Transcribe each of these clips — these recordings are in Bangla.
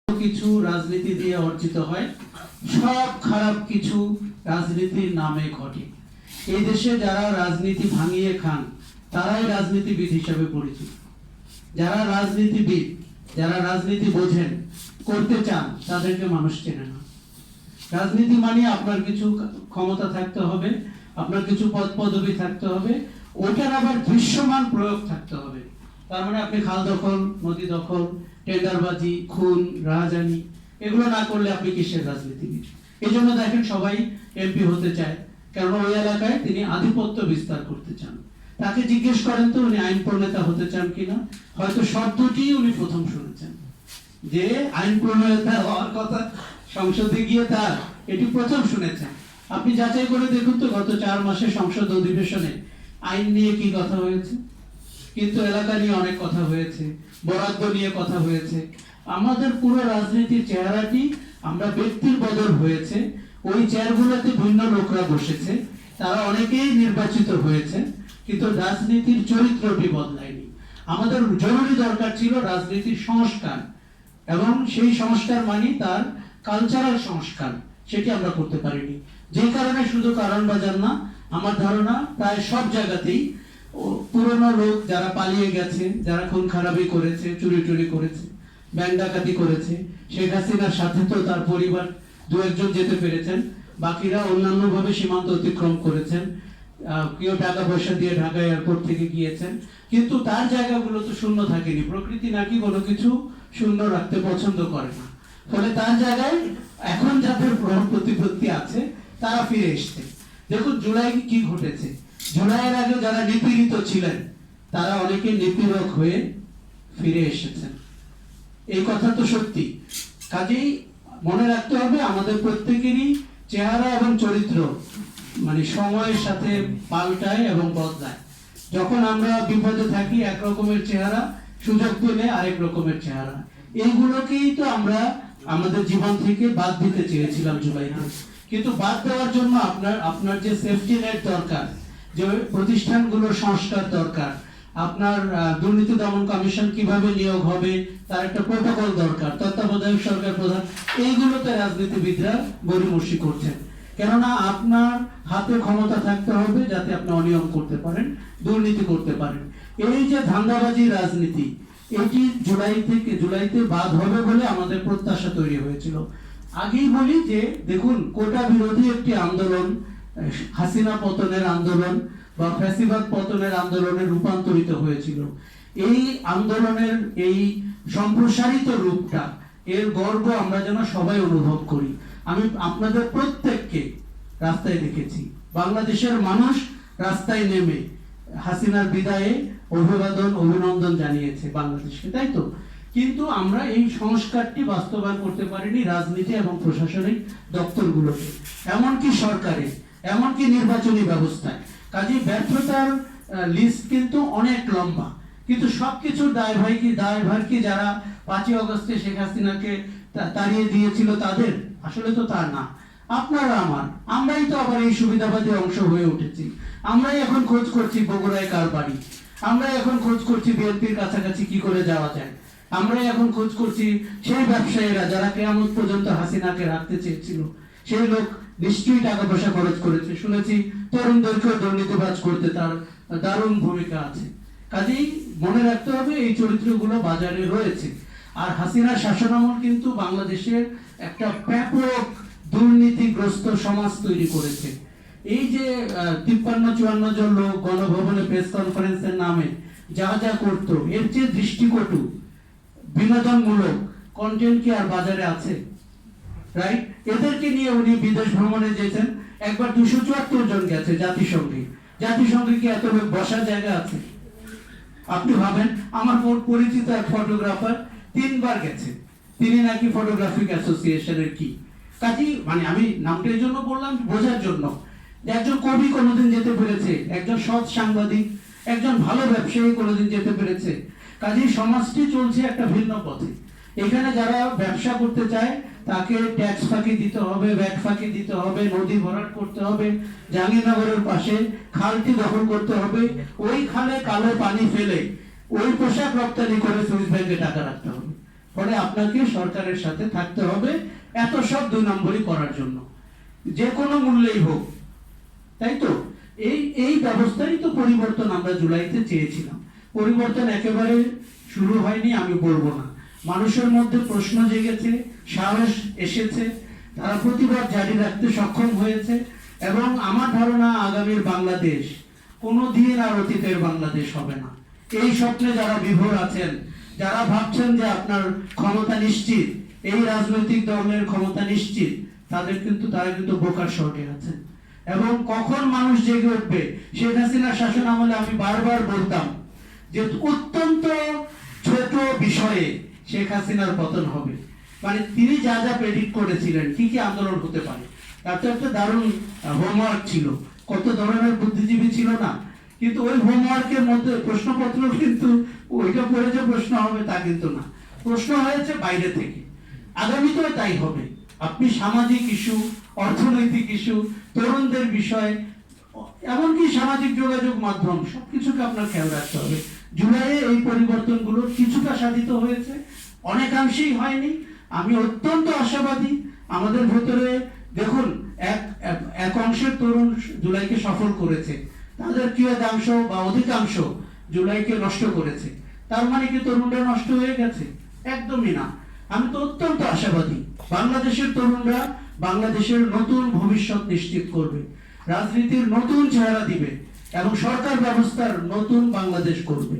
কিছু রাজনীতি দিয়ে অর্জিত হয়, সব খারাপ কিছু রাজনীতির নামে ঘটে। এই দেশে যারা রাজনীতি ভাঙিয়ে খান তারাই রাজনীতিবিদ হিসাবে পরিচিত। যারা রাজনীতিবিদ, যারা রাজনীতি বোঝেন, করতে চান, তাদেরকে মানুষ চেনে না। রাজনীতি মানে আপনার কিছু ক্ষমতা থাকতে হবে, আপনার কিছু পদ পদবি থাকতে হবে, ওটার আবার দৃশ্যমান প্রয়োগ থাকতে হবে। তার মানে আপনি খাল দখল, নদী দখল, টেন্ডারবাজি, খুন, রাহাজানি এগুলো না করলে আপনি কিসের রাজনীতিবিদ? এই জন্য দেখেন সবাই এমপি হতে চায়, কারণ ওই এলাকায় তিনি আধিপত্য বিস্তার করতে চান। তাকে জিজ্ঞেস করেন তো উনি আইন প্রণেতা হতে চান কিনা, হয়তো শব্দটি উনি প্রথম শুনেছেন যে আইন প্রণেতা হওয়ার কথা সংসদে গিয়ে তার এটি প্রথম শুনেছেন। আপনি যাচাই করে দেখুন তো গত 4 মাসে সংসদ অধিবেশনে আইন নিয়ে কি কথা হয়েছে, কিন্তু এলাকা নিয়ে অনেক কথা হয়েছে, বরাদ্দ নিয়ে কথা হয়েছে। আমাদের পুরো রাজনীতির চেহারাটি আমরা ব্যক্তির বদল হয়েছে, ওই চেয়ারগুলোতে ভিন্ন লোকরা বসেছে, তারা অনেকেই নির্বাচিত হয়েছে, কিন্তু রাজনীতির চরিত্রটি বদলায়নি। আমাদের জরুরি দরকার ছিল রাজনীতির সংস্কার, এবং সেই সংস্কার মানে তার কালচারাল সংস্কার, সেটি আমরা করতে পারিনি। যে কারণে শুধু কারণ বাজার না, আমার ধারণা প্রায় সব জায়গাতেই পুরনো লোক যারা পালিয়ে গেছে, যারা খুন খারাপি করেছে, চুরি টুরি করেছে, ব্যাংক ডাকাতি করেছে, শেখ হাসিনার সাথে তো তার পরিবার 2-1 যেতে পেরেছেন, বাকিরা অন্যান্য ভাবে সীমান্ত অতিক্রম করেছেন, কেউ টাকা পয়সা দিয়ে ঢাকা এয়ারপোর্ট থেকে গিয়েছেন, কিন্তু তার জায়গাগুলো তো শূন্য থাকেনি। প্রকৃতি নাকি কোনো কিছু শূন্য রাখতে পছন্দ করে না, ফলে তার জায়গায় এখন যাদের প্রতিপত্তি আছে তারা ফিরে এসছে। দেখুন জুলাই কি ঘটেছে, জুলাইয়ের আগে যারা নিপীড়িত ছিলেন তারা অনেকে নিপীড়ক হয়ে ফিরে এসেছেন। এই কথা তো সত্যি। কাজেই মনে রাখতে হবে আমাদের প্রত্যেকেরই চেহারা এবং চরিত্র মানে সময়ের সাথে পাল্টায় এবং বদলায়। যখন আমরা বিপদে থাকি এক রকমের চেহারা, সুযোগ পেলে আরেক রকমের চেহারা। এইগুলোকেই তো আমরা আমাদের জীবন থেকে বাদ দিতে চেয়েছিলাম জুলাইতে, কিন্তু বাদ দেওয়ার জন্য আপনার যে সেফটি নেট দরকার, যে প্রতিষ্ঠানগুলোর সংস্কার দরকার, আপনার দুর্নীতি দমন কমিশন কিভাবে নিয়োগ হবে তার একটা প্রোটোকল দরকার, তত্ত্বাবধায়ক সরকার প্রধান, এইগুলোতে রাজনীতিবিদরা গড়িমসি করছেন। কেননা আপনার হাতে ক্ষমতা থাকতে হবে যাতে আপনি অনিয়ম করতে পারেন, দুর্নীতি করতে পারেন। এই যে ধান্দাবাজি রাজনীতি, এটি জুলাইতে বাদ হবে বলে আমাদের প্রত্যাশা তৈরি হয়েছিল। আগেই বলি যে দেখুন কোটা বিরোধী একটি আন্দোলন হাসিনা পতনের আন্দোলন বা ফ্যাসিবাদ পতনের আন্দোলনে রূপান্তরিত হয়েছিল। এই আন্দোলনের এই সম্প্রসারিত রূপটা, এর গর্ব আমরা যেন সবাই অনুভব করি। আমি আপনাদের প্রত্যেককে রাস্তায় দেখেছি, বাংলাদেশের মানুষ রাস্তায় নেমে হাসিনার বিদায়ে অভিনন্দন জানিয়েছে বাংলাদেশকে, তাই তো? কিন্তু আমরা এই সংস্কারটি বাস্তবায়ন করতে পারিনি রাজনীতি এবং প্রশাসনিক দপ্তরগুলোতে, এমনকি সরকারে, এমনকি নির্বাচনী ব্যবস্থায়। কাজেই ব্যর্থতার লিস্ট কিন্তু অনেক লম্বা, কিন্তু সবকিছুর দায়ভার কি যারা 5ই আগস্টে শেখ হাসিনাকে তাড়িয়ে দিয়েছিল তাদের? আসলে তো তা না। আপনারা আমরাই তো আবার এই সুবিধাবাদী অংশ হয়ে উঠেছি। আমরাই এখন খোঁজ করছি বগুড়ায় কার বাড়ি, আমরাই এখন খোঁজ করছি বিএনপির কাছাকাছি কি করে যাওয়া যায়, আমরাই এখন খোঁজ করছি সেই ব্যবসায়ীরা যারা কিয়ামত পর্যন্ত হাসিনাকে রাখতে চেয়েছিল, সেই লোক নিশ্চয়ই টাকা পয়সা খরচ করেছে, শুনেছি তরুণদেরকে দুর্নীতিবাজ করতে তার দারুণ ভূমিকা আছে। কাজেই মনে রাখতে হবে এই চরিত্রগুলো বাজারে রয়েছে। আর হাসিনার শাসনামল কিন্তু বাংলাদেশের একটা ব্যাপক দুর্নীতিগ্রস্ত সমাজ তৈরি করেছে। এই যে 53-54 জন লোক গণভবনে প্রেস কনফারেন্সের নামে যা যা করতো, এর চেয়ে দৃষ্টিকটু বিনোদনমূলক কন্টেন্ট কি আর বাজারে আছে? রাইট? এদেরকে নিয়ে উনি বিদেশ ভ্রমণে যেতেন, একবার 274 জন গেছে জাতিসংঘে কি এত লোক বসার জায়গা আছে? আপনি ভাবেন, আমার পরিচিত এক ফটোগ্রাফার 3 বার গেছে, তিনি নাকি ফটোগ্রাফিক অ্যাসোসিয়েশনের কি। কাজেই মানে আমি নামটা এই জন্য বললাম বোঝার জন্য, একজন কবি কোনোদিন যেতে পেরেছে, একজন সৎ সাংবাদিক, একজন ভালো ব্যবসায়ী কোনোদিন যেতে পেরেছে। কাজেই সমাজটি চলছে একটা ভিন্ন পথে। এখানে যারা ব্যবসা করতে চায় তাকে ট্যাক্স ফাঁকি দিতে হবে, ভ্যাট ফাঁকি দিতে হবে, নদী ভরাট করতে হবে, জাহাঙ্গীরনগরের পাশে খালটি দখল করতে হবে, ওই খালে কালো পানি ফেলে ওই পোশাক রপ্তানি করে সুইস ব্যাংকে টাকা রাখতে হবে। ফলে আপনাকে সরকারের সাথে থাকতে হবে এত সব 2 নম্বরই করার জন্য, যে কোনো মূল্যেই হোক, তাই তো? এই ব্যবস্থারই তো পরিবর্তন আমরা জুলাইতে চেয়েছিলাম। পরিবর্তন একেবারে শুরু হয়নি আমি বলবো না, মানুষের মধ্যে প্রশ্ন জেগেছে, সাহস এসেছে, তারা প্রতিবাদ জারি রাখতে সক্ষম হয়েছে, এবং আমার ধারণা আগামীর বাংলাদেশ কোনোদিন আর অতীতের বাংলাদেশ হবে না। এই স্বপ্নে যারা বিভোর আছেন, যারা ভাবছেন যে আপনার ক্ষমতা নিশ্চিত, এই রাজনৈতিক দলের ক্ষমতা নিশ্চিত, তারা কিন্তু বোকার শর্টে আছেন। এবং কখন মানুষ জেগে উঠবে, শেখ হাসিনার শাসন আমলে আমি বারবার বলতাম যে অত্যন্ত ছোট বিষয়ে শেখ হাসিনার পতন হবে, মানে তিনি যা যা প্রেডিক্ট করেছিলেন কি কি আন্দোলন হতে পারে, তার তো একটা দারুণ হোমওয়ার্ক ছিল, কত ধরনের বুদ্ধিজীবী ছিল না, কিন্তু ওই হোমওয়ার্কের মধ্যে প্রশ্নপত্র কিন্তু ওইটা পড়ে যে প্রশ্ন হবে তা কিন্তু না, প্রশ্ন হয়েছে বাইরে থেকে। আগামীতেও তাই হবে। আপনি সামাজিক ইস্যু, অর্থনৈতিক ইস্যু, তরুণদের বিষয়, এমনকি সামাজিক যোগাযোগ মাধ্যম, সবকিছুকে আপনার খেয়াল রাখতে হবে। জুলাইয়ে এই পরিবর্তনগুলো কিছুটা সাধিত হয়েছে, অনেকাংশেই হয়নি। আমি অত্যন্ত আশাবাদী আমাদের ভেতরে, দেখুন এক অংশের তরুণ জুলাইকে সফল করেছে, তাদের কিয়দাংশ বা অধিকাংশ জুলাইকে নষ্ট করেছে। তার মানে কি তরুণরা নষ্ট হয়ে গেছে? একদমই না। আমি তো অত্যন্ত আশাবাদী বাংলাদেশের তরুণরা বাংলাদেশের নতুন ভবিষ্যৎ নিশ্চিত করবে, রাজনীতির নতুন চেহারা দিবে এবং সরকার ব্যবস্থার নতুন বাংলাদেশ করবে।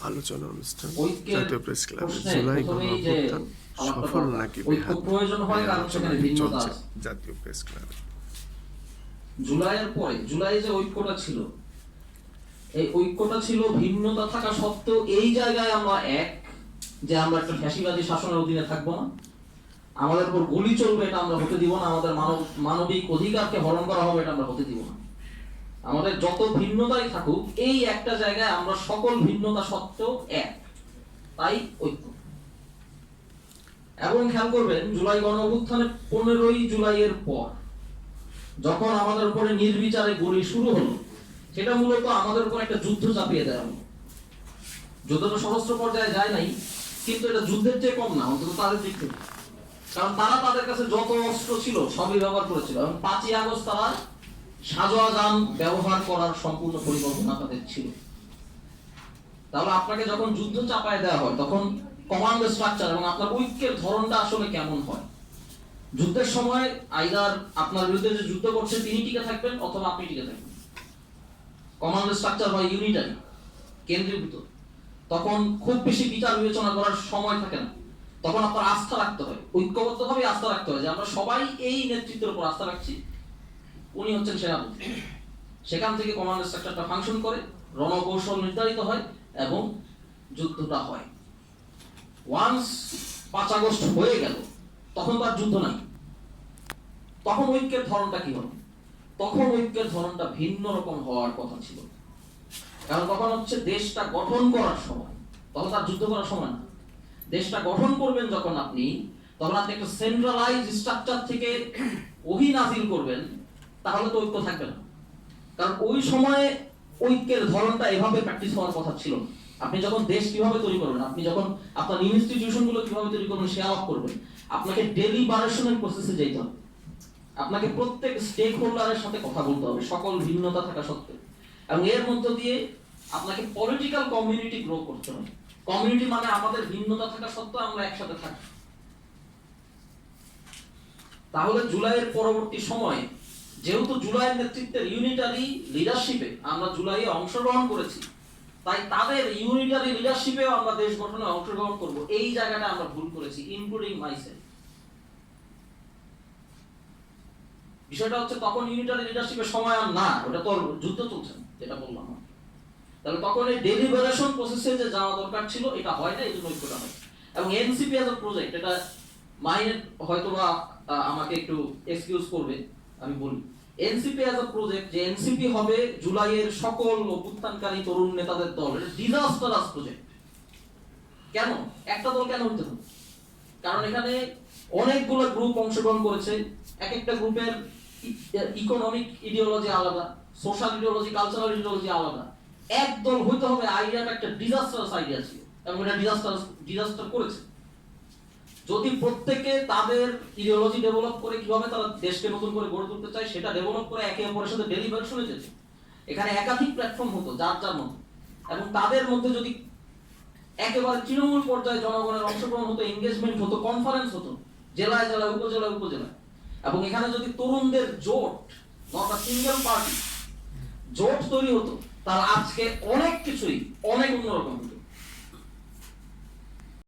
আলোচনা অনুষ্ঠান ঐক্যের জাতীয় প্রেস ক্লাবে প্রশ্নে জুলাই প্রথমেই যে গণঅভ্যুত্থান সফল নাকি ঐক্য বেহাত প্রয়োজন হয়, এই কারণ সেখানে আলোচনাটি ভিন্নতা চলছে আছে। জাতীয় প্রেস ক্লাবে। জুলাইয়ের পরে জুলাই যে ঐক্যটা ছিল, এই ঐক্যটা ছিল ভিন্নতা থাকা সত্ত্বেও এই জায়গায় আমরা এক, যে আমরা একটা ফ্যাসিবাদী শাসনের অধীনে থাকবো না, আমাদের উপর গুলি চলবে এটা আমরা হতে দিব না, আমাদের মানবিক অধিকারকে হরণ করা হবে এটা আমরা হতে দিব না। আমাদের যত ভিন্নতাই থাকুক এই একটা জায়গায় আমরা সকল ভিন্নতা সত্ত্বেও এক, তাই ঐক্য। এবং খেয়াল করবেন জুলাই গণঅভ্যুত্থানের 15ই জুলাইয়ের পর যখন আমাদের উপরে নির্বিচারে গুলি শুরু হলো, সেটা মূলত আমাদের উপর একটা যুদ্ধ চাপিয়ে দেওয়া হলো। যুদ্ধটা সশস্ত্র পর্যায়ে যায় নাই, কিন্তু এটা যুদ্ধের চেয়ে কম না, অন্তত তাদের দিক থেকে। কারণ তারা তাদের কাছে যত অস্ত্র ছিল সবই ব্যবহার করেছিল, এবং 5ই আগস্ট তারা সাজোয়া যান ব্যবহার করার সম্পূর্ণ পরিকল্পনা তাদের ছিল। তাহলে আপনাকে যখন যুদ্ধ চাপায় দেওয়া হয় তখন কমান্ড স্ট্রাকচার এবং আপনার ঐক্যের ধরনটা আসলে কেমন হয়। যুদ্ধের সময় আইদার আপনার বিরুদ্ধে যে যুদ্ধ করছে তিনি টিকে থাকবেন অথবা আপনি টিকে থাকবেন। কমান্ড স্ট্রাকচার হয় ইউনিটারি, কেন্দ্রীভূত, তখন খুব বেশি বিচার বিবেচনা করার সময় থাকে না, তখন আপনার আস্থা রাখতে হয়, ঐক্যবদ্ধভাবে আস্থা রাখতে হয় যে আমরা সবাই এই নেতৃত্বের উপর আস্থা রাখছি, উনি হচ্ছেন সেনাপতি। সেখান থেকে কমান্ড স্ট্রাকচারটা ফাংশন করে, রণকৌশল নির্ধারিত হয় এবং যুদ্ধটা হয়। ওয়ান্স 5 আগস্ট হয়ে গেল তখন তার যুদ্ধ নাই, তখন ঐক্যের ধরনটা কি হবে? তখন ঐক্যের ধরনটা ভিন্ন রকম হওয়ার কথা ছিল, কারণ তখন হচ্ছে দেশটা গঠন করার সময়, তখন তার যুদ্ধ করার সময় না। দেশটা গঠন করবেন যখন আপনি, তখন আপনি একটা সেন্ট্রালাইজ স্ট্রাকচার থেকে ওহী নাজিল করবেন, তাহলে তো ঐক্য থাকবে না। কারণ ওই সময়ে ঐক্যের ধরনটা এভাবে প্র্যাকটিস হওয়ার কথা ছিল না। আপনি যখন দেশ কিভাবে তৈরি করবেন, আপনি যখন আপনার ইনস্টিটিউশন গুলো কিভাবে তৈরি করবেন, শেয়ার আপ করবেন, আপনাকে ডেলিবারেশনের প্রসেসে যেতে হবে, আপনাকে প্রত্যেক স্টেক হোল্ডারের সাথে কথা বলতে হবে সকল ভিন্নতা থাকা সত্ত্বেও, এবং এর মধ্য দিয়ে আপনাকে পলিটিক্যাল কমিউনিটি গ্রো করতে হবে। কমিউনিটি মানে আমাদের ভিন্নতা থাকা সত্ত্বেও আমরা একসাথে থাকি। তাহলে জুলাইয়ের পরবর্তী সময়ে যেহেতু জুলাইয়ের নেতৃত্বের ইউনিটারি লিডারশিপে আমরা জুলাইয়ে অংশগ্রহণ করেছি, তাই তাদের ইউনিটারি লিডারশিপেও আমরা দেশ গঠনে অংশগ্রহণ করব, এই জায়গাটা আমরা ভুল করেছি, ইনক্লুডিং মাইসেলফ। বিষয়টা হচ্ছে তখন ইউনিটারি লিডারশিপের সময় আর না, ওটা তো যুদ্ধ চলছে যেটা বললাম। তাহলে তখন এই ডেলিবারেশন প্রসেসে যে যাওয়া দরকার ছিল এটা হয় না, এই জন্য ঐক্যটা হয়। এবং এনসিপি এজ এ প্রজেক্ট, এটা মাইনে হয়তোবা আমাকে একটু এক্সকিউজ করবে, আমি বলি এনসিপি এজ এ প্রজেক্ট, যে এনসিপি হবে জুলাইয়ের সকল অভ্যুত্থানকারী তরুণ নেতাদের দল, এটা ডিজাস্টারাস প্রজেক্ট। কেন একটা দল কেন হইতে হবে? কারণ এখানে অনেকগুলো গ্রুপ অংশগ্রহণ করেছে, এক একটা গ্রুপের ইকোনমিক ইডিওলজি আলাদা, সোশ্যাল ইডিওলজি, কালচারাল ইডিওলজি আলাদা। একদল হইতে হবে আইডিয়াটা একটা ডিজাস্টারাস আইডিয়া ছিল এবং এটা ডিজাস্টার করেছে। যদি প্রত্যেকে তাদের ইডিওলজি ডেভেলপ করে কিভাবে তারা দেশকে নতুন করে গড়ে তুলতে চায় সেটা ডেভেলপ করে একে অপরের সাথে ডেলিভারেশনে যেত, এখানে একাধিক প্ল্যাটফর্ম হতো যার যার মতো, এবং তাদের মধ্যে যদি একেবারে তৃণমূল পর্যায়ে জনগণের অংশগ্রহণ হতো, এনগেজমেন্ট হতো, কনফারেন্স হতো জেলায় জেলায়, উপজেলায় উপজেলায়, এবং এখানে যদি তরুণদের জোট, নট আ সিঙ্গেল পার্টি, জোট তৈরি হতো, তাহলে আজকে অনেক কিছুই অনেক অন্যরকম হতো।